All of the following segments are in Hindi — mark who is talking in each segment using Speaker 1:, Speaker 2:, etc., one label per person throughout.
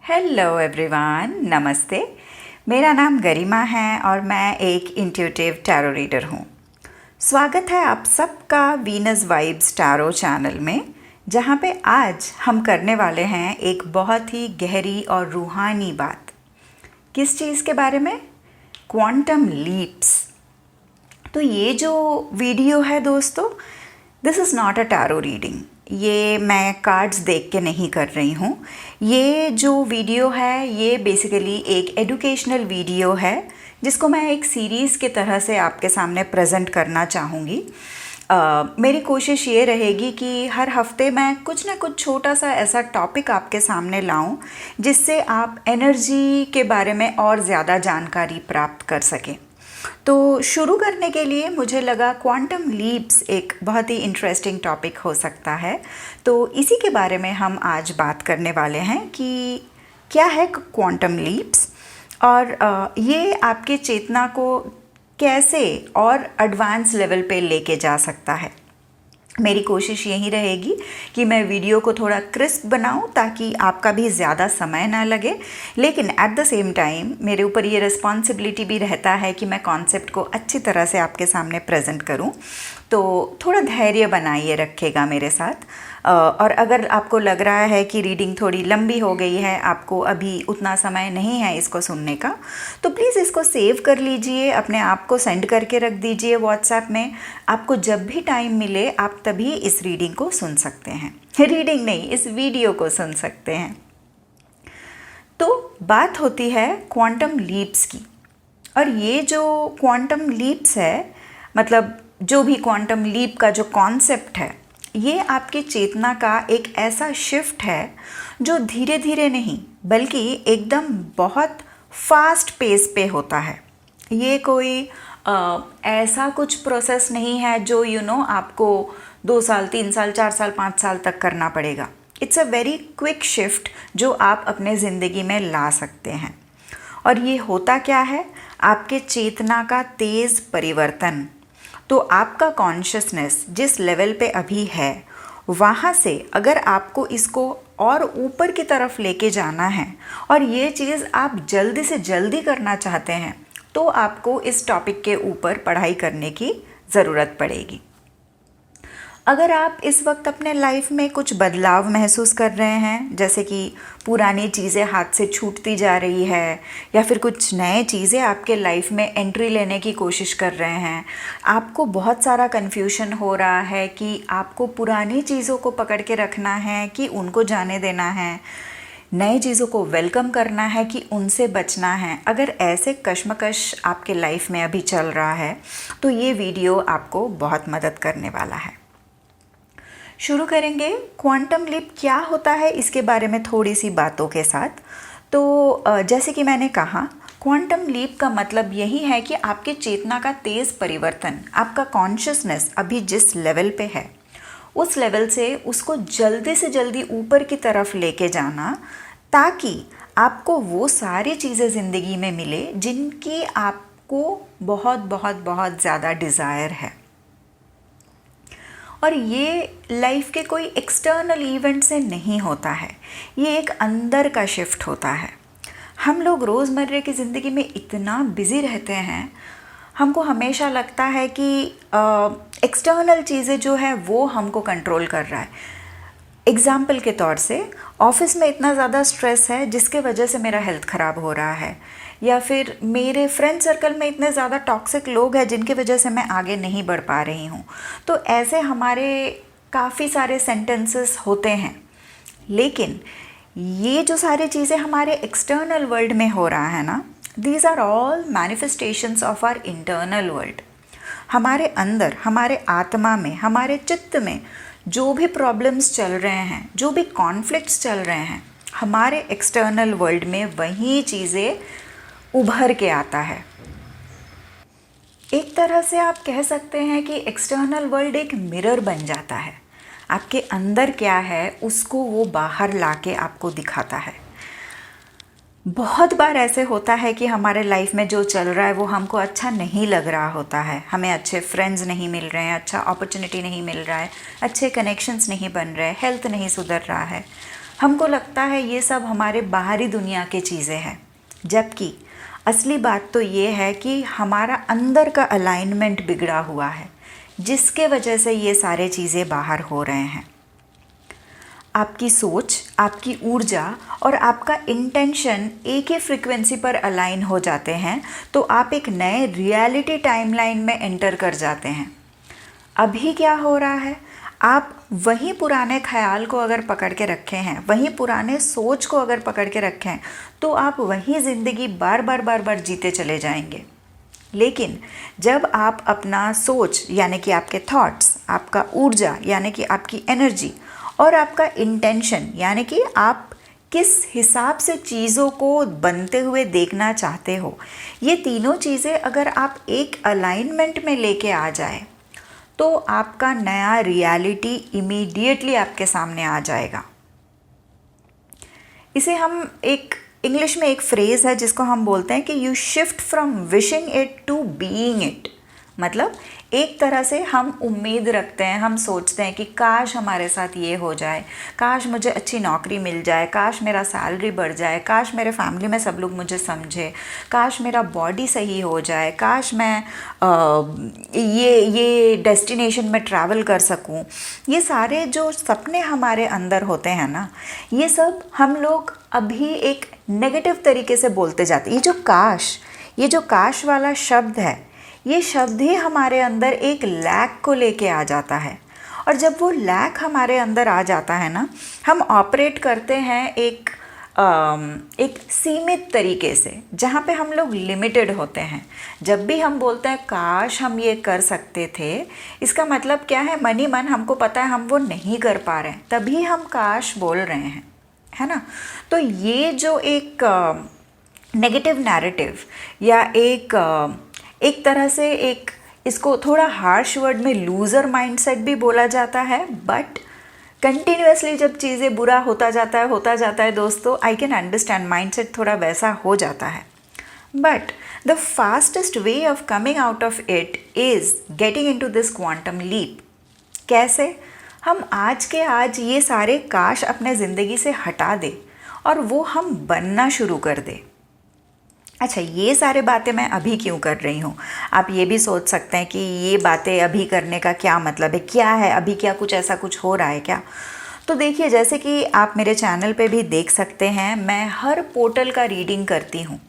Speaker 1: हेलो एवरीवन, नमस्ते। मेरा नाम गरिमा है और मैं एक इंट्यूटिव टैरो रीडर हूँ। स्वागत है आप सबका वीनस वाइब्स टैरो चैनल में, जहाँ पे आज हम करने वाले हैं एक बहुत ही गहरी और रूहानी बात। किस चीज़ के बारे में? Quantum leaps. तो ये जो वीडियो है दोस्तों, this is not a tarot reading. ये मैं कार्ड्स देख के नहीं कर रही हूँ। ये जो वीडियो है ये बेसिकली एक एजुकेशनल वीडियो है, जिसको मैं एक सीरीज़ के तरह से आपके सामने प्रेजेंट करना चाहूँगी। मेरी कोशिश ये रहेगी कि हर हफ्ते मैं कुछ ना कुछ छोटा सा ऐसा टॉपिक आपके सामने लाऊं, जिससे आप एनर्जी के बारे में और ज़्यादा जानकारी प्राप्त कर सकें। तो शुरू करने के लिए मुझे लगा क्वांटम लीप्स एक बहुत ही इंटरेस्टिंग टॉपिक हो सकता है। तो इसी के बारे में हम आज बात करने वाले हैं कि क्या है क्वांटम लीप्स और ये आपके चेतना को कैसे और एडवांस लेवल पे लेके जा सकता है। मेरी कोशिश यही रहेगी कि मैं वीडियो को थोड़ा क्रिस्प बनाऊं ताकि आपका भी ज़्यादा समय ना लगे, लेकिन एट द सेम टाइम मेरे ऊपर ये रिस्पॉन्सिबिलिटी भी रहता है कि मैं कॉन्सेप्ट को अच्छी तरह से आपके सामने प्रेजेंट करूं। तो थोड़ा धैर्य बनाइए रखिएगा मेरे साथ। और अगर आपको लग रहा है कि रीडिंग थोड़ी लंबी हो गई है, आपको अभी उतना समय नहीं है इसको सुनने का, तो प्लीज़ इसको सेव कर लीजिए, अपने आप को सेंड करके रख दीजिए व्हाट्सएप में। आपको जब भी टाइम मिले आप तभी इस रीडिंग को सुन सकते हैं। रीडिंग नहीं, इस वीडियो को सुन सकते हैं। तो बात होती है क्वांटम लीप्स की, और ये जो क्वांटम लीप्स है, मतलब जो भी क्वांटम लीप का जो कॉन्सेप्ट है, ये आपकी चेतना का एक ऐसा शिफ्ट है जो धीरे धीरे नहीं बल्कि एकदम बहुत फास्ट पेस पे होता है। ये कोई ऐसा कुछ प्रोसेस नहीं है जो आपको 2 साल 3 साल 4 साल 5 साल तक करना पड़ेगा। It's a very quick shift जो आप अपने ज़िंदगी में ला सकते हैं। और ये होता क्या है? आपके चेतना का तेज़ परिवर्तन। तो आपका कॉन्शियसनेस जिस लेवल पे अभी है, वहाँ से अगर आपको इसको और ऊपर की तरफ लेके जाना है और ये चीज़ आप जल्दी से जल्दी करना चाहते हैं, तो आपको इस टॉपिक के ऊपर पढ़ाई करने की ज़रूरत पड़ेगी। अगर आप इस वक्त अपने लाइफ में कुछ बदलाव महसूस कर रहे हैं, जैसे कि पुरानी चीज़ें हाथ से छूटती जा रही है, या फिर कुछ नए चीज़ें आपके लाइफ में एंट्री लेने की कोशिश कर रहे हैं, आपको बहुत सारा कन्फ्यूजन हो रहा है कि आपको पुरानी चीज़ों को पकड़ के रखना है कि उनको जाने देना है, नई चीज़ों को वेलकम करना है कि उनसे बचना है, अगर ऐसे कश्मकश आपके लाइफ में अभी चल रहा है, तो ये वीडियो आपको बहुत मदद करने वाला है। शुरू करेंगे क्वांटम लीप क्या होता है इसके बारे में थोड़ी सी बातों के साथ। तो जैसे कि मैंने कहा, क्वांटम लीप का मतलब यही है कि आपके चेतना का तेज़ परिवर्तन, आपका कॉन्शियसनेस अभी जिस लेवल पे है उस लेवल से उसको जल्दी से जल्दी ऊपर की तरफ लेके जाना, ताकि आपको वो सारी चीज़ें ज़िंदगी में मिले जिनकी आपको बहुत बहुत बहुत ज़्यादा डिज़ायर है। और ये लाइफ के कोई एक्सटर्नल इवेंट से नहीं होता है, ये एक अंदर का शिफ्ट होता है। हम लोग रोज़मर्रा की ज़िंदगी में इतना बिज़ी रहते हैं, हमको हमेशा लगता है कि एक्सटर्नल चीज़ें जो है वो हमको कंट्रोल कर रहा है। एग्ज़ाम्पल के तौर से, ऑफ़िस में इतना ज़्यादा स्ट्रेस है जिसके वजह से मेरा हेल्थ ख़राब हो रहा है, या फिर मेरे फ्रेंड सर्कल में इतने ज़्यादा टॉक्सिक लोग हैं जिनकी वजह से मैं आगे नहीं बढ़ पा रही हूँ। तो ऐसे हमारे काफ़ी सारे सेंटेंसेस होते हैं। लेकिन ये जो सारी चीज़ें हमारे एक्सटर्नल वर्ल्ड में हो रहा है ना, these are all manifestations of our internal world. हमारे अंदर, हमारे आत्मा में, हमारे चित्त में जो भी प्रॉब्लम्स चल रहे हैं, जो भी कॉन्फ्लिक्ट्स चल रहे हैं, हमारे एक्सटर्नल वर्ल्ड में वही चीज़ें उभर के आता है। एक तरह से आप कह सकते हैं कि एक्सटर्नल वर्ल्ड एक मिरर बन जाता है। आपके अंदर क्या है उसको वो बाहर लाके आपको दिखाता है। बहुत बार ऐसे होता है कि हमारे लाइफ में जो चल रहा है वो हमको अच्छा नहीं लग रहा होता है। हमें अच्छे फ्रेंड्स नहीं मिल रहे हैं, अच्छा अपॉर्चुनिटी नहीं मिल रहा है, अच्छे कनेक्शंस नहीं बन रहे, हेल्थ नहीं सुधर रहा है। हमको लगता है ये सब हमारे बाहरी दुनिया की चीज़ें हैं, जबकि असली बात तो ये है कि हमारा अंदर का अलाइनमेंट बिगड़ा हुआ है, जिसके वजह से ये सारे चीज़ें बाहर हो रहे हैं। आपकी सोच, आपकी ऊर्जा और आपका इंटेंशन एक ही फ्रीक्वेंसी पर अलाइन हो जाते हैं तो आप एक नए रियलिटी टाइमलाइन में एंटर कर जाते हैं। अभी क्या हो रहा है, आप वही पुराने ख्याल को अगर पकड़ के रखे हैं, वही पुराने सोच को अगर पकड़ के रखे हैं, तो आप वही ज़िंदगी बार बार जीते चले जाएंगे। लेकिन जब आप अपना सोच यानी कि आपके थॉट्स, आपका ऊर्जा यानी कि आपकी एनर्जी और आपका इंटेंशन यानी कि आप किस हिसाब से चीज़ों को बनते हुए देखना चाहते हो, ये तीनों चीज़ें अगर आप एक अलाइनमेंट में लेके आ जाए तो आपका नया रियलिटी इमीडिएटली आपके सामने आ जाएगा। इसे हम एक इंग्लिश में एक फ्रेज़ है जिसको हम बोलते हैं कि you shift from wishing it to being it. मतलब एक तरह से हम उम्मीद रखते हैं, हम सोचते हैं कि काश हमारे साथ ये हो जाए, काश मुझे अच्छी नौकरी मिल जाए, काश मेरा सैलरी बढ़ जाए, काश मेरे फैमिली में सब लोग मुझे समझे, काश मेरा बॉडी सही हो जाए, काश मैं ये डेस्टिनेशन में ट्रैवल कर सकूं। ये सारे जो सपने हमारे अंदर होते हैं ना, ये सब हम लोग अभी एक नेगेटिव तरीके से बोलते जाते हैं। ये जो काश वाला शब्द है, ये शब्द ही हमारे अंदर एक लैक को लेके आ जाता है। और जब वो लैक हमारे अंदर आ जाता है ना, हम ऑपरेट करते हैं एक सीमित तरीके से, जहाँ पे हम लोग लिमिटेड होते हैं। जब भी हम बोलते हैं काश हम ये कर सकते थे, इसका मतलब क्या है, मन ही मन हमको पता है हम वो नहीं कर पा रहे हैं, तभी हम काश बोल रहे हैं, है ना। तो ये जो एक नेगेटिव नैरेटिव या एक तरह से एक इसको थोड़ा हार्श वर्ड में लूज़र माइंडसेट भी बोला जाता है, बट कंटिन्यूसली जब चीज़ें बुरा होता जाता है दोस्तों, आई कैन अंडरस्टैंड, माइंडसेट थोड़ा वैसा हो जाता है। But the fastest way of coming out of it is getting into this quantum leap. कैसे? हम आज के आज ये सारे काश अपने ज़िंदगी से हटा दें और वो हम बनना शुरू कर दें। अच्छा, ये सारे बातें मैं अभी क्यों कर रही हूँ? आप ये भी सोच सकते हैं कि ये बातें अभी करने का क्या मतलब है, क्या है अभी, क्या कुछ ऐसा कुछ हो रहा है क्या? तो देखिए, जैसे कि आप मेरे चैनल पे भी देख सकते हैं, मैं हर पोर्टल का रीडिंग करती हूँ।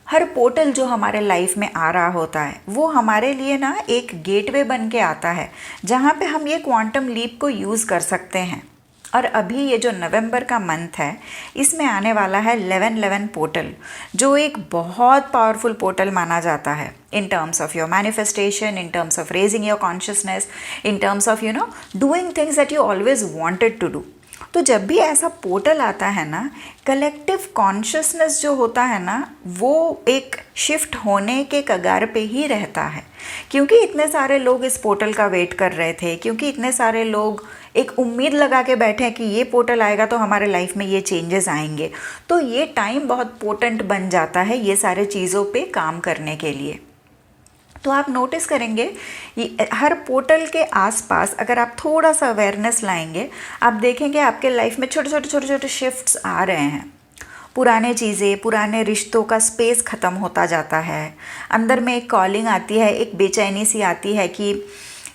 Speaker 1: हर पोर्टल जो हमारे लाइफ में आ रहा होता है वो हमारे लिए ना एक गेटवे बन के आता है, जहाँ पे हम ये क्वांटम लीप को यूज़ कर सकते हैं। और अभी ये जो नवंबर का मंथ है, इसमें आने वाला है 1111 पोर्टल, जो एक बहुत पावरफुल पोर्टल माना जाता है in terms of your manifestation, in terms of raising your consciousness, in terms of doing things that you always wanted to do. तो जब भी ऐसा पोर्टल आता है ना, कलेक्टिव कॉन्शियसनेस जो होता है ना, वो एक शिफ्ट होने के कगार पे ही रहता है, क्योंकि इतने सारे लोग इस पोर्टल का वेट कर रहे थे, क्योंकि इतने सारे लोग एक उम्मीद लगा के बैठे हैं कि ये पोर्टल आएगा तो हमारे लाइफ में ये चेंजेस आएंगे। तो ये टाइम बहुत पोटेंट बन जाता है ये सारे चीज़ों पे काम करने के लिए। तो आप नोटिस करेंगे हर पोर्टल के आसपास अगर आप थोड़ा सा अवेयरनेस लाएंगे, आप देखेंगे आपके लाइफ में छोटे छोटे शिफ्ट्स आ रहे हैं। पुराने चीज़ें, पुराने रिश्तों का स्पेस ख़त्म होता जाता है। अंदर में एक कॉलिंग आती है, एक बेचैनी सी आती है कि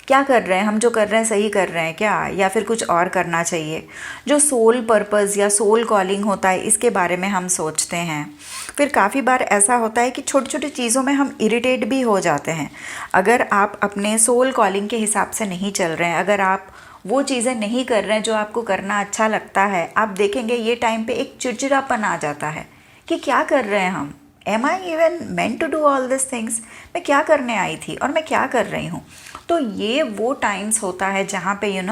Speaker 1: क्या कर रहे हैं हम, जो कर रहे हैं सही कर रहे हैं क्या, या फिर कुछ और करना चाहिए। जो सोल पर्पस या सोल कॉलिंग होता है, इसके बारे में हम सोचते हैं। फिर काफ़ी बार ऐसा होता है कि छोटी छोटी चीज़ों में हम इरिटेट भी हो जाते हैं। अगर आप अपने सोल कॉलिंग के हिसाब से नहीं चल रहे हैं, अगर आप वो चीज़ें नहीं कर रहे हैं जो आपको करना अच्छा लगता है, आप देखेंगे ये टाइम पे एक चिड़चिड़ापन आ जाता है कि क्या कर रहे हैं हम, am I even meant to do all this things, मैं क्या करने आई थी और मैं क्या कर रही हूँ। तो ये वो टाइम्स होता है जहाँ पे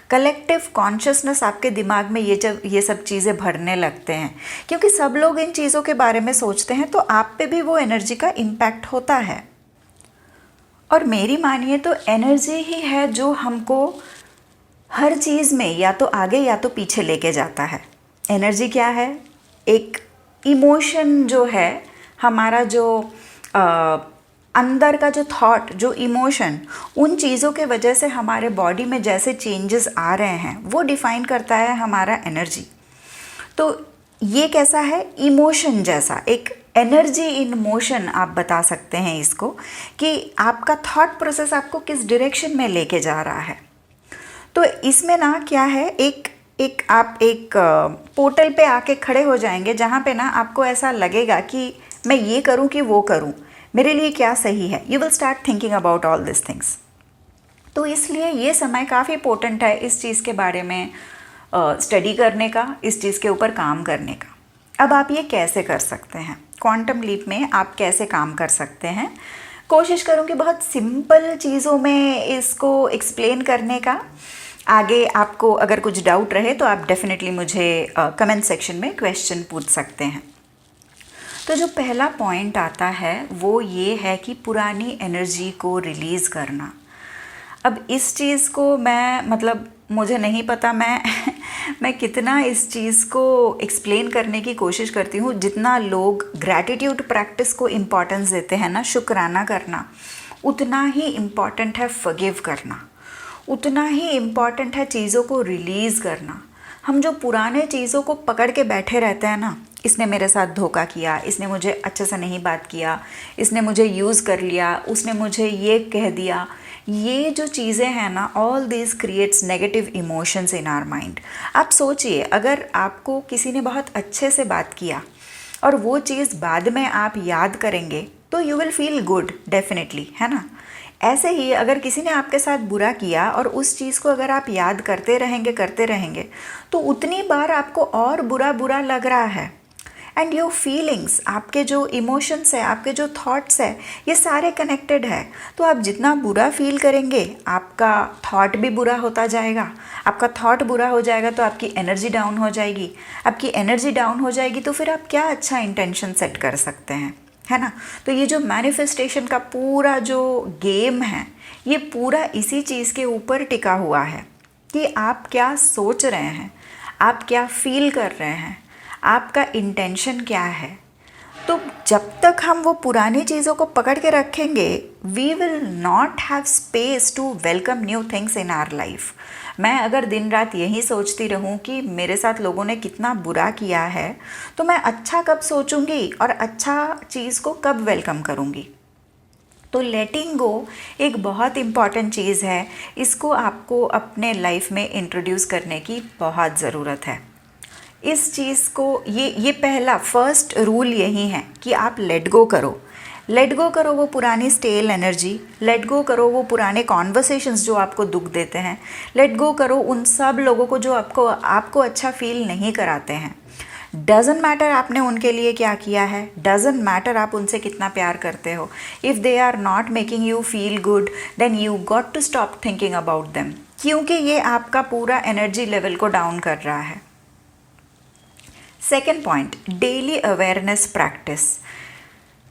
Speaker 1: कलेक्टिव कॉन्शियसनेस आपके दिमाग में ये सब चीज़ें भरने लगते हैं, क्योंकि सब लोग इन चीज़ों के बारे में सोचते हैं, तो आप पे भी वो एनर्जी का इम्पैक्ट होता है। और मेरी मानिए तो एनर्जी ही है जो हमको हर चीज़ में या तो आगे या तो पीछे लेके जाता है। एनर्जी क्या है? एक इमोशन जो है हमारा, जो अंदर का जो थॉट, जो इमोशन, उन चीज़ों के वजह से हमारे बॉडी में जैसे चेंजेस आ रहे हैं वो डिफ़ाइन करता है हमारा एनर्जी। तो ये कैसा है, इमोशन जैसा, एक एनर्जी इन मोशन आप बता सकते हैं इसको, कि आपका थॉट प्रोसेस आपको किस डायरेक्शन में लेके जा रहा है। तो इसमें ना क्या है, आप एक पोर्टल पे आके खड़े हो जाएंगे जहाँ पे ना आपको ऐसा लगेगा कि मैं ये करूँ कि वो करूँ, मेरे लिए क्या सही है। You will start thinking about all this things. तो इसलिए ये समय काफ़ी इम्पोर्टेंट है इस चीज़ के बारे में स्टडी करने का, इस चीज़ के ऊपर काम करने का। अब आप ये कैसे कर सकते हैं, क्वांटम लीप में आप कैसे काम कर सकते हैं। कोशिश करूँगी बहुत सिंपल चीज़ों में इसको एक्सप्लेन करने का। आगे आपको अगर कुछ डाउट रहे तो आप डेफिनेटली मुझे कमेंट सेक्शन में क्वेश्चन पूछ सकते हैं। तो जो पहला पॉइंट आता है वो ये है कि पुरानी एनर्जी को रिलीज़ करना। अब इस चीज़ को मुझे नहीं पता मैं कितना इस चीज़ को एक्सप्लेन करने की कोशिश करती हूँ। जितना लोग ग्रैटिट्यूड प्रैक्टिस को इम्पॉर्टेंस देते हैं ना, शुक्राना करना, उतना ही इम्पॉर्टेंट है फॉरगिव करना, उतना ही इम्पॉर्टेंट है चीज़ों को रिलीज़ करना। हम जो पुराने चीज़ों को पकड़ के बैठे रहते हैं ना, इसने मेरे साथ धोखा किया, इसने मुझे अच्छे से नहीं बात किया, इसने मुझे यूज़ कर लिया, उसने मुझे ये कह दिया, ये जो चीज़ें हैं ना, all this creates negative emotions in our mind. आप सोचिए, अगर आपको किसी ने बहुत अच्छे से बात किया और वो चीज़ बाद में आप याद करेंगे तो you will feel good definitely, है ना। ऐसे ही अगर किसी ने आपके साथ बुरा किया और उस चीज़ को अगर आप याद करते रहेंगे तो उतनी बार आपको और बुरा लग रहा है। एंड योर फीलिंग्स, आपके जो इमोशंस है, आपके जो थॉट्स है, ये सारे कनेक्टेड है। तो आप जितना बुरा फील करेंगे आपका थॉट भी बुरा होता जाएगा, आपका थॉट बुरा हो जाएगा तो आपकी एनर्जी डाउन हो जाएगी, आपकी एनर्जी डाउन हो जाएगी तो फिर आप क्या अच्छा इंटेंशन सेट कर सकते हैं, है ना। तो ये जो मैनिफेस्टेशन का पूरा जो गेम है, ये पूरा इसी चीज़ के ऊपर टिका हुआ है कि आप क्या सोच रहे हैं, आप क्या फील कर रहे हैं, आपका इंटेंशन क्या है। तो जब तक हम वो पुरानी चीज़ों को पकड़ के रखेंगे, we will not have space to welcome new things in our life. मैं अगर दिन रात यही सोचती रहूं कि मेरे साथ लोगों ने कितना बुरा किया है, तो मैं अच्छा कब सोचूंगी और अच्छा चीज़ को कब वेलकम करूंगी। तो लेटिंग गो एक बहुत इम्पॉर्टेंट चीज़ है, इसको आपको अपने लाइफ में इंट्रोड्यूस करने की बहुत ज़रूरत है। इस चीज़ को ये पहला फर्स्ट रूल यही है कि आप लेट गो करो वो पुरानी स्टेल एनर्जी, लेट गो करो वो पुराने कॉन्वर्सेशंस जो आपको दुख देते हैं, लेट गो करो उन सब लोगों को जो आपको अच्छा फील नहीं कराते हैं। डजेंट मैटर आपने उनके लिए क्या किया है, डजेंट मैटर आप उनसे कितना प्यार करते हो। If they are not making you feel good then you got to stop thinking about them, क्योंकि ये आपका पूरा एनर्जी लेवल को डाउन कर रहा है। Second point, daily awareness practice.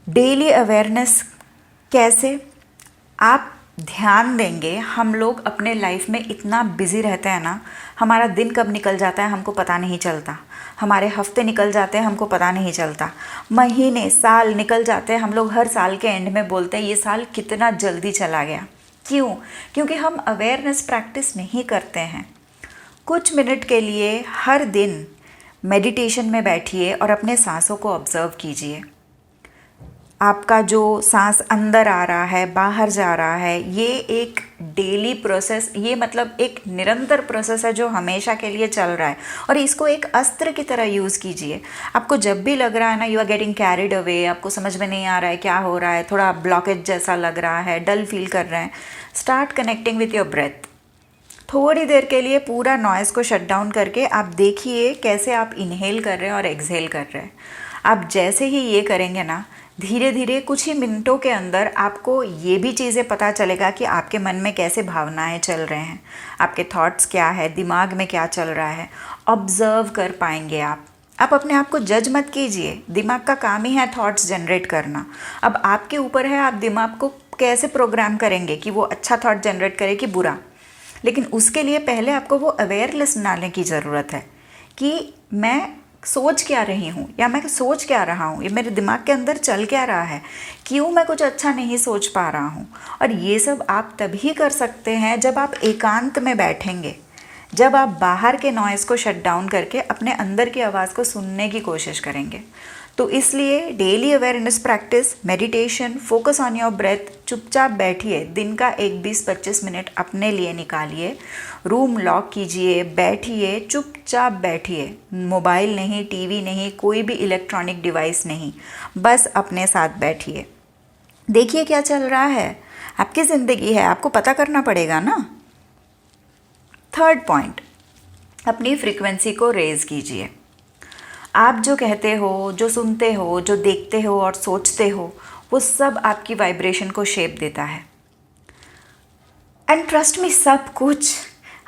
Speaker 1: Daily awareness कैसे, आप ध्यान देंगे, हम लोग अपने लाइफ में इतना बिजी रहते हैं ना, हमारा दिन कब निकल जाता है हमको पता नहीं चलता, हमारे हफ्ते निकल जाते हैं हमको पता नहीं चलता, महीने साल निकल जाते हैं। हम लोग हर साल के एंड में बोलते हैं ये साल कितना जल्दी चला गया। क्यों? क्योंकि हम अवेयरनेस प्रैक्टिस नहीं करते हैं। कुछ मिनट के लिए हर दिन मेडिटेशन में बैठिए और अपने सांसों को ऑब्जर्व कीजिए। आपका जो सांस अंदर आ रहा है, बाहर जा रहा है, ये एक डेली प्रोसेस, ये मतलब एक निरंतर प्रोसेस है जो हमेशा के लिए चल रहा है। और इसको एक अस्त्र की तरह यूज़ कीजिए। आपको जब भी लग रहा है ना, you are getting carried away, आपको समझ में नहीं आ रहा है क्या हो रहा है, थोड़ा ब्लॉकेज जैसा लग रहा है, डल फील कर रहे हैं, start connecting with your breath. थोड़ी देर के लिए पूरा नॉइज़ को शट डाउन करके आप देखिए कैसे आप इनहेल कर रहे हैं और एक्सहेल कर रहे हैं। आप जैसे ही ये करेंगे ना, धीरे धीरे कुछ ही मिनटों के अंदर आपको ये भी चीज़ें पता चलेगा कि आपके मन में कैसे भावनाएं चल रहे हैं, आपके थॉट्स क्या है, दिमाग में क्या चल रहा है, ऑब्जर्व कर पाएंगे आप। अपने आप को जज मत कीजिए, दिमाग का काम ही है थॉट्स जनरेट करना। अब आपके ऊपर है आप दिमाग को कैसे प्रोग्राम करेंगे कि वो अच्छा थॉट जनरेट करे कि बुरा। लेकिन उसके लिए पहले आपको वो अवेयरनेस बनाने की ज़रूरत है कि मैं सोच क्या रही हूँ या मैं सोच क्या रहा हूँ, ये मेरे दिमाग के अंदर चल क्या रहा है, क्यों मैं कुछ अच्छा नहीं सोच पा रहा हूँ। और ये सब आप तभी कर सकते हैं जब आप एकांत में बैठेंगे, जब आप बाहर के नॉइज़ को शट डाउन करके अपने अंदर की आवाज़ को सुनने की कोशिश करेंगे। तो इसलिए daily awareness practice, meditation, focus on your breath, चुपचाप बैठिए, दिन का एक 20-25 मिनट अपने लिए निकालिए, रूम लॉक कीजिए, बैठिए, चुपचाप बैठिए, मोबाइल नहीं, टीवी नहीं, कोई भी इलेक्ट्रॉनिक डिवाइस नहीं, बस अपने साथ बैठिए, देखिए क्या चल रहा है। आपकी ज़िंदगी है, आपको पता करना पड़ेगा ना। थर्ड पॉइंट, अपनी फ्रीक्वेंसी को रेज कीजिए। आप जो कहते हो, जो सुनते हो, जो देखते हो और सोचते हो, वो सब आपकी वाइब्रेशन को शेप देता है। एंड ट्रस्ट मी, सब कुछ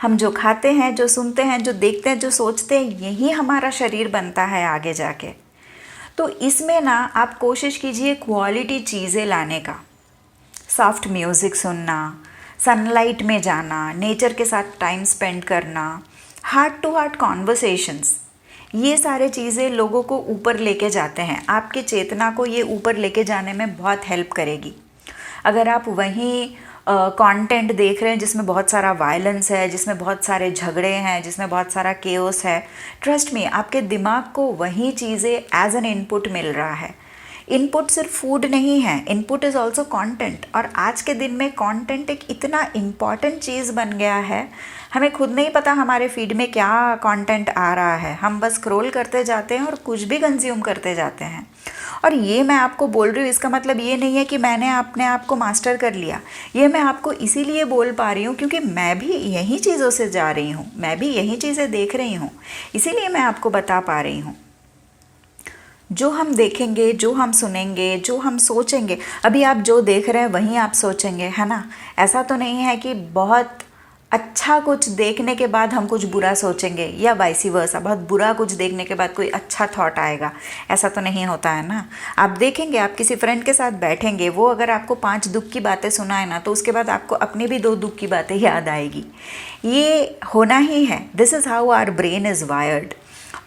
Speaker 1: हम जो खाते हैं, जो सुनते हैं, जो देखते हैं, जो सोचते हैं, यही हमारा शरीर बनता है आगे जाके। तो इसमें ना आप कोशिश कीजिए क्वालिटी चीज़ें लाने का। सॉफ्ट म्यूज़िक सुनना, सनलाइट में जाना, नेचर के साथ टाइम स्पेंड करना, हार्ट टू हार्ट कॉन्वर्सेशंस, ये सारे चीज़ें लोगों को ऊपर लेके जाते हैं। आपकी चेतना को ये ऊपर लेके जाने में बहुत हेल्प करेगी। अगर आप वहीं कंटेंट देख रहे हैं जिसमें बहुत सारा वायलेंस है, जिसमें बहुत सारे झगड़े हैं, जिसमें बहुत सारा केओस है, ट्रस्ट मी, आपके दिमाग को वही चीज़ें एज एन इनपुट मिल रहा है। इनपुट सिर्फ फूड नहीं है, इनपुट इज़ ऑल्सो कंटेंट। और आज के दिन में कंटेंट एक इतना इम्पॉर्टेंट चीज़ बन गया है, हमें खुद नहीं पता हमारे फीड में क्या कंटेंट आ रहा है। हम बस स्क्रॉल करते जाते हैं और कुछ भी कंज्यूम करते जाते हैं। और ये मैं आपको बोल रही हूँ, इसका मतलब ये नहीं है कि मैंने अपने आप को मास्टर कर लिया। ये मैं आपको इसीलिए बोल पा रही हूँ क्योंकि मैं भी यही चीज़ों से जा रही हूँ, मैं भी यही चीज़ें देख रही हूँ, इसीलिए मैं आपको बता पा रही हूँ। जो हम देखेंगे, जो हम सुनेंगे, जो हम सोचेंगे, अभी आप जो देख रहे हैं वहीं आप सोचेंगे, है ना। ऐसा तो नहीं है कि बहुत अच्छा कुछ देखने के बाद हम कुछ बुरा सोचेंगे या वाइसी वर्सा, बहुत बुरा कुछ देखने के बाद कोई अच्छा थॉट आएगा, ऐसा तो नहीं होता है ना। आप देखेंगे, आप किसी फ्रेंड के साथ बैठेंगे, वो अगर आपको 5 दुख की बातें सुनाए ना, तो उसके बाद आपको अपनी भी 2 दुख की बातें याद आएगी। ये होना ही है, this is how our brain is wired.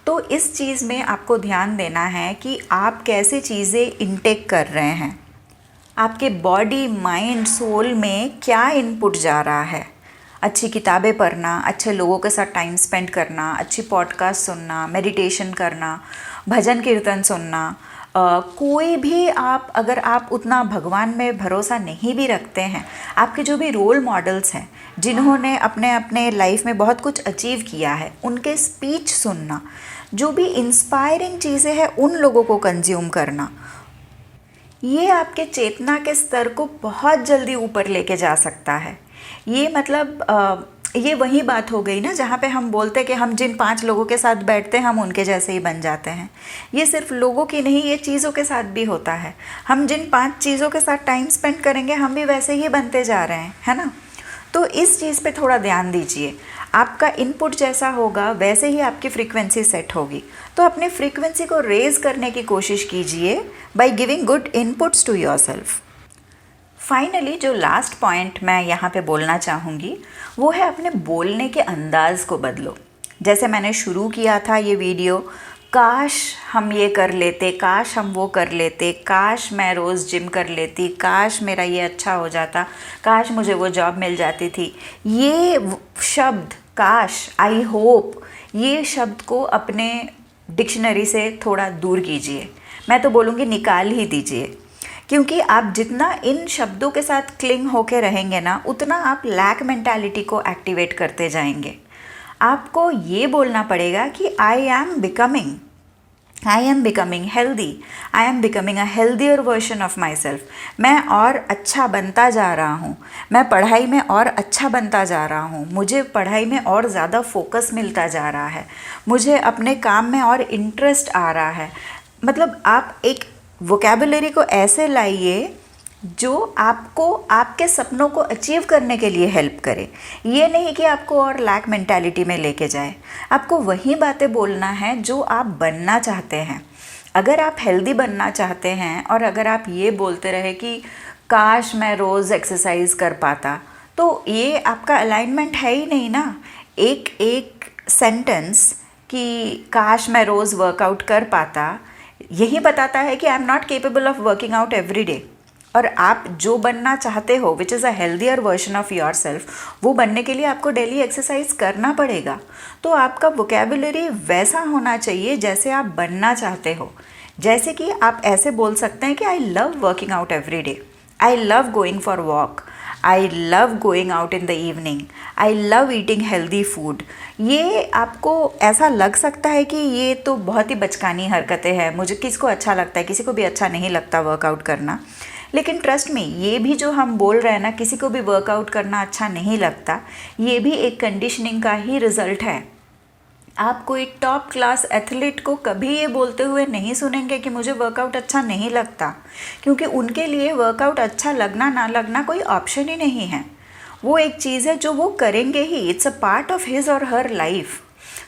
Speaker 1: तो इस चीज़ में आपको ध्यान देना है कि आप कैसे चीज़ें इनटेक कर रहे हैं, आपके बॉडी, माइंड, सोल में क्या इनपुट जा रहा है। अच्छी किताबें पढ़ना, अच्छे लोगों के साथ टाइम स्पेंड करना, अच्छी पॉडकास्ट सुनना, मेडिटेशन करना, भजन कीर्तन सुनना, कोई भी अगर आप उतना भगवान में भरोसा नहीं भी रखते हैं, आपके जो भी रोल मॉडल्स हैं जिन्होंने अपने अपने लाइफ में बहुत कुछ अचीव किया है, उनके स्पीच सुनना, जो भी इंस्पायरिंग चीज़ें हैं उन लोगों को कंज्यूम करना, ये आपके चेतना के स्तर को बहुत जल्दी ऊपर लेके जा सकता है। ये मतलब ये वही बात हो गई ना जहाँ पे हम बोलते कि हम जिन 5 लोगों के साथ बैठते हैं हम उनके जैसे ही बन जाते हैं। ये सिर्फ लोगों की नहीं, ये चीज़ों के साथ भी होता है। हम जिन 5 चीज़ों के साथ टाइम स्पेंड करेंगे हम भी वैसे ही बनते जा रहे हैं, है ना। तो इस चीज़ पे थोड़ा ध्यान दीजिए। आपका इनपुट जैसा होगा वैसे ही आपकी फ्रीक्वेंसी सेट होगी। तो अपनी फ्रीक्वेंसी को रेज करने की कोशिश कीजिए by giving good inputs to yourself. Finally जो लास्ट पॉइंट मैं यहाँ पे बोलना चाहूँगी वो है अपने बोलने के अंदाज़ को बदलो। जैसे मैंने शुरू किया था ये वीडियो, काश हम ये कर लेते, काश हम वो कर लेते, काश मैं रोज़ जिम कर लेती, काश मेरा ये अच्छा हो जाता, काश मुझे वो जॉब मिल जाती थी। ये शब्द काश, आई होप, ये शब्द को अपने डिक्शनरी से थोड़ा दूर कीजिए। मैं तो बोलूँगी निकाल ही दीजिए, क्योंकि आप जितना इन शब्दों के साथ क्लिंग होके रहेंगे ना, उतना आप लैक मेंटालिटी को एक्टिवेट करते जाएंगे। आपको ये बोलना पड़ेगा कि I am becoming healthy, I am becoming a healthier version of my self. मैं और अच्छा बनता जा रहा हूँ, मैं पढ़ाई में और अच्छा बनता जा रहा हूँ, मुझे पढ़ाई में और ज़्यादा फोकस मिलता जा रहा है, मुझे अपने काम में और इंटरेस्ट आ रहा है। मतलब आप एक वोकैबुलरी को ऐसे लाइए जो आपको आपके सपनों को अचीव करने के लिए हेल्प करे। ये नहीं कि आपको और लैक मेंटालिटी में लेके जाए। आपको वही बातें बोलना है जो आप बनना चाहते हैं। अगर आप हेल्दी बनना चाहते हैं और अगर आप ये बोलते रहे कि काश मैं रोज़ एक्सरसाइज कर पाता, तो ये आपका अलाइनमेंट है ही नहीं ना। एक सेंटेंस कि काश मैं रोज़ वर्कआउट कर पाता, यही बताता है कि I am not capable of working out every day. और आप जो बनना चाहते हो which is a healthier version of your self, वो बनने के लिए आपको डेली एक्सरसाइज करना पड़ेगा। तो आपका वोकेबुलरी वैसा होना चाहिए जैसे आप बनना चाहते हो। जैसे कि आप ऐसे बोल सकते हैं कि I love working out every day, I love going for walk, I love going out in the evening, I love eating healthy food. ये आपको ऐसा लग सकता है कि ये तो बहुत ही बचकानी हरकतें हैं, मुझे किसको अच्छा लगता है, किसी को भी अच्छा नहीं लगता वर्कआउट करना। लेकिन ट्रस्ट में ये भी जो हम बोल रहे हैं ना, किसी को भी वर्कआउट करना अच्छा नहीं लगता, ये भी एक कंडीशनिंग का ही रिजल्ट है। आप कोई टॉप क्लास एथलीट को कभी ये बोलते हुए नहीं सुनेंगे कि मुझे वर्कआउट अच्छा नहीं लगता, क्योंकि उनके लिए वर्कआउट अच्छा लगना ना लगना कोई ऑप्शन ही नहीं है। वो एक चीज़ है जो वो करेंगे ही, it's a part of his और हर लाइफ।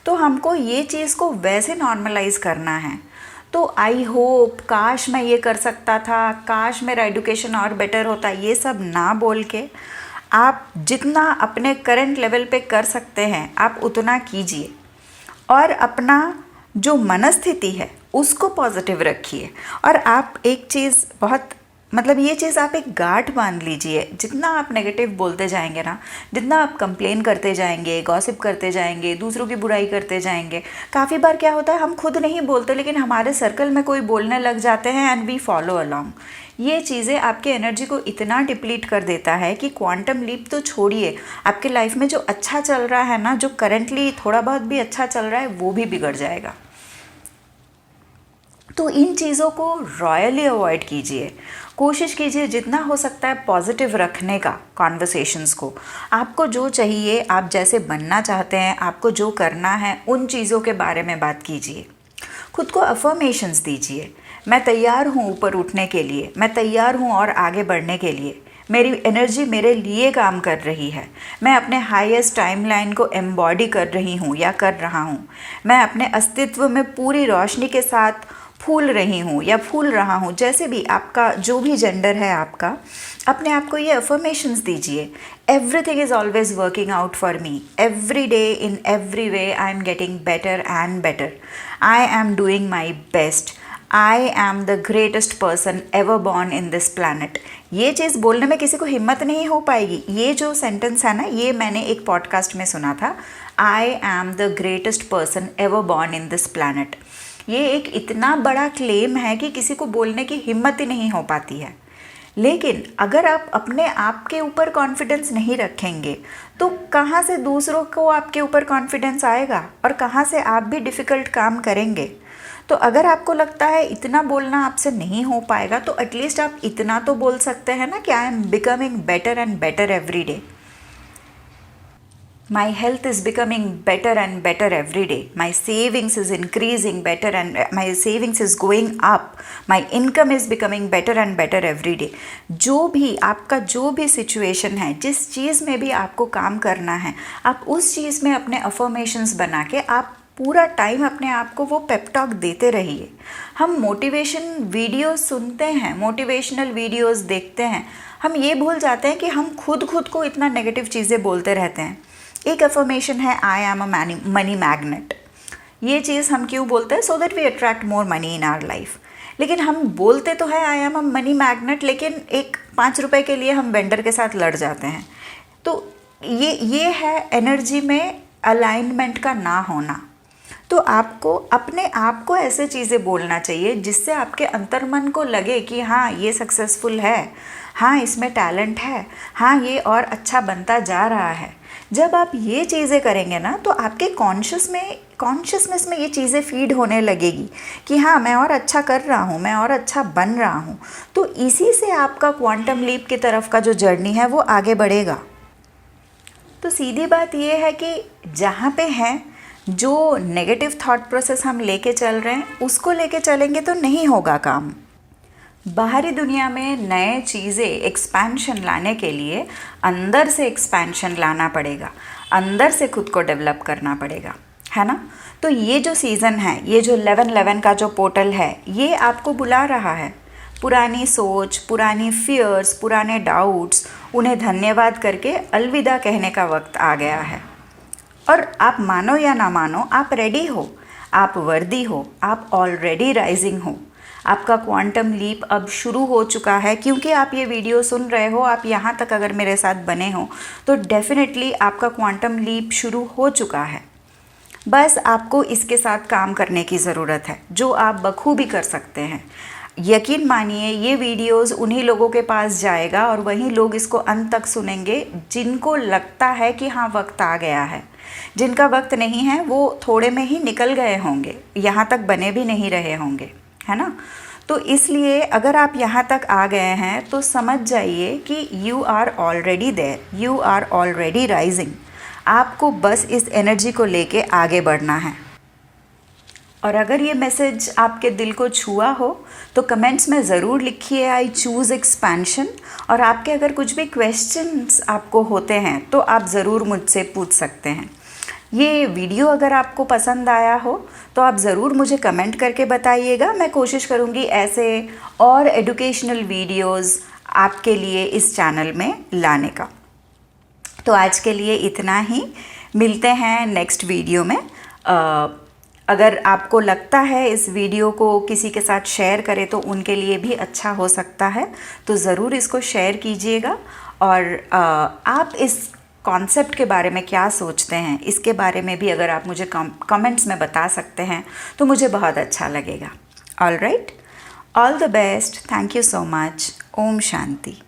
Speaker 1: तो हमको ये चीज़ को वैसे नॉर्मलाइज करना है। तो आई होप, काश मैं ये कर सकता था, काश मेरा एजुकेशन और बेटर होता, ये सब ना बोल के आप जितना अपने करंट लेवल पे कर सकते हैं आप उतना कीजिए, और अपना जो मनस्थिति है उसको पॉजिटिव रखिए। और आप एक चीज़ बहुत ये चीज़ आप एक गांठ बांध लीजिए, जितना आप नेगेटिव बोलते जाएंगे ना, जितना आप कंप्लेन करते जाएंगे, गॉसिप करते जाएंगे, दूसरों की बुराई करते जाएंगे, काफ़ी बार क्या होता है हम खुद नहीं बोलते लेकिन हमारे सर्कल में कोई बोलने लग जाते हैं एंड वी फॉलो अलॉन्ग। ये चीज़ें आपके एनर्जी को इतना डिप्लीट कर देता है कि क्वांटम लीप तो छोड़िए, आपके लाइफ में जो अच्छा चल रहा है ना, जो करंटली थोड़ा बहुत भी अच्छा चल रहा है वो भी बिगड़ जाएगा। तो इन चीज़ों को रॉयली अवॉइड कीजिए। कोशिश कीजिए जितना हो सकता है पॉजिटिव रखने का कॉन्वर्सेशंस को। आपको जो चाहिए, आप जैसे बनना चाहते हैं, आपको जो करना है, उन चीज़ों के बारे में बात कीजिए। खुद को अफर्मेशंस दीजिए, मैं तैयार हूँ ऊपर उठने के लिए, मैं तैयार हूँ और आगे बढ़ने के लिए, मेरी एनर्जी मेरे लिए काम कर रही है, मैं अपने हाईएस्ट टाइमलाइन को एम्बॉडी कर रही हूँ या कर रहा हूँ, मैं अपने अस्तित्व में पूरी रोशनी के साथ फूल रही हूँ या फूल रहा हूँ। जैसे भी आपका जो भी जेंडर है आपका, अपने आप को ये अफर्मेशंस दीजिए। Everything is always working out for me, every day in every way I am getting better and better, I am doing my best, I am the greatest person ever born in this planet. ये चीज़ बोलने में किसी को हिम्मत नहीं हो पाएगी। ये जो सेंटेंस है ना, ये मैंने एक पॉडकास्ट में सुना था, I am the greatest person ever born in this planet. ये एक इतना बड़ा क्लेम है कि किसी को बोलने की हिम्मत ही नहीं हो पाती है। लेकिन अगर आप अपने आप के ऊपर कॉन्फिडेंस नहीं रखेंगे तो कहाँ से दूसरों को आपके ऊपर कॉन्फिडेंस आएगा, और कहाँ से आप भी डिफ़िकल्ट काम करेंगे। तो अगर आपको लगता है इतना बोलना आपसे नहीं हो पाएगा, तो एटलीस्ट आप इतना तो बोल सकते हैं ना कि I am becoming better and better every day, my health is becoming better and better every day, my savings is increasing better and my savings is going up, my income is becoming better and better every day। जो भी आपका जो भी सिचुएशन है, जिस चीज़ में भी आपको काम करना है, आप उस चीज़ में अपने अफर्मेशंस बना के आप पूरा टाइम अपने आप को वो पेप टॉक देते रहिए। हम मोटिवेशन वीडियोस सुनते हैं, मोटिवेशनल वीडियोस देखते हैं, हम ये भूल जाते हैं कि हम खुद को इतना नेगेटिव चीज़ें बोलते रहते हैं। एक अफर्मेशन है I am a money magnet. ये चीज़ हम क्यों बोलते हैं? So that we attract more money in our life. लेकिन हम बोलते तो है I am a money magnet, लेकिन एक 5 रुपए के लिए हम वेंडर के साथ लड़ जाते हैं। तो ये है एनर्जी में अलाइनमेंट का ना होना। तो आपको अपने आप को ऐसे चीज़ें बोलना चाहिए जिससे आपके अंतर्मन को लगे कि हाँ ये सक्सेसफुल है, हाँ इसमें टैलेंट है, हाँ ये और अच्छा बनता जा रहा है। जब आप ये चीज़ें करेंगे ना, तो आपके कॉन्शियसनेस में ये चीज़ें फीड होने लगेगी कि हाँ मैं और अच्छा कर रहा हूँ, मैं और अच्छा बन रहा हूँ। तो इसी से आपका क्वांटम लीप की तरफ का जो जर्नी है वो आगे बढ़ेगा। तो सीधी बात ये है कि जहाँ पे हैं, जो नेगेटिव थॉट प्रोसेस हम लेके चल रहे हैं उसको लेके चलेंगे तो नहीं होगा काम। बाहरी दुनिया में नए चीज़ें एक्सपेंशन लाने के लिए अंदर से एक्सपेंशन लाना पड़ेगा, अंदर से खुद को डेवलप करना पड़ेगा, है ना। तो ये जो सीज़न है, ये जो 11-11 का जो पोर्टल है, ये आपको बुला रहा है। पुरानी सोच, पुरानी फियर्स, पुराने डाउट्स, उन्हें धन्यवाद करके अलविदा कहने का वक्त आ गया है। और आप मानो या ना मानो, आप रेडी हो, आप वर्दी हो, आप ऑलरेडी राइजिंग हो। आपका क्वांटम लीप अब शुरू हो चुका है। क्योंकि आप ये वीडियो सुन रहे हो, आप यहाँ तक अगर मेरे साथ बने हो तो डेफिनेटली आपका क्वांटम लीप शुरू हो चुका है। बस आपको इसके साथ काम करने की ज़रूरत है, जो आप बखूबी कर सकते हैं। यकीन मानिए ये वीडियोस उन्हीं लोगों के पास जाएगा और वहीं लोग इसको अंत तक सुनेंगे जिनको लगता है कि हाँ वक्त आ गया है। जिनका वक्त नहीं है वो थोड़े में ही निकल गए होंगे, यहाँ तक बने भी नहीं रहे होंगे, है ना। तो इसलिए अगर आप यहाँ तक आ गए हैं तो समझ जाइए कि you are already there, you are already rising. आपको बस इस एनर्जी को लेके आगे बढ़ना है। और अगर ये मैसेज आपके दिल को छुआ हो तो कमेंट्स में ज़रूर लिखिए आई चूज़ एक्सपेंशन। और आपके अगर कुछ भी क्वेश्चंस आपको होते हैं तो आप ज़रूर मुझसे पूछ सकते हैं। ये वीडियो अगर आपको पसंद आया हो तो आप ज़रूर मुझे कमेंट करके बताइएगा। मैं कोशिश करूँगी ऐसे और एजुकेशनल वीडियोज़ आपके लिए इस चैनल में लाने का। तो आज के लिए इतना ही, मिलते हैं नेक्स्ट वीडियो में। अगर आपको लगता है इस वीडियो को किसी के साथ शेयर करें तो उनके लिए भी अच्छा हो सकता है, तो ज़रूर इसको शेयर कीजिएगा। और आप इस कॉन्सेप्ट के बारे में क्या सोचते हैं, इसके बारे में भी अगर आप मुझे कमेंट्स में बता सकते हैं तो मुझे बहुत अच्छा लगेगा। All right, all the best, thank you so much. Om Shanti.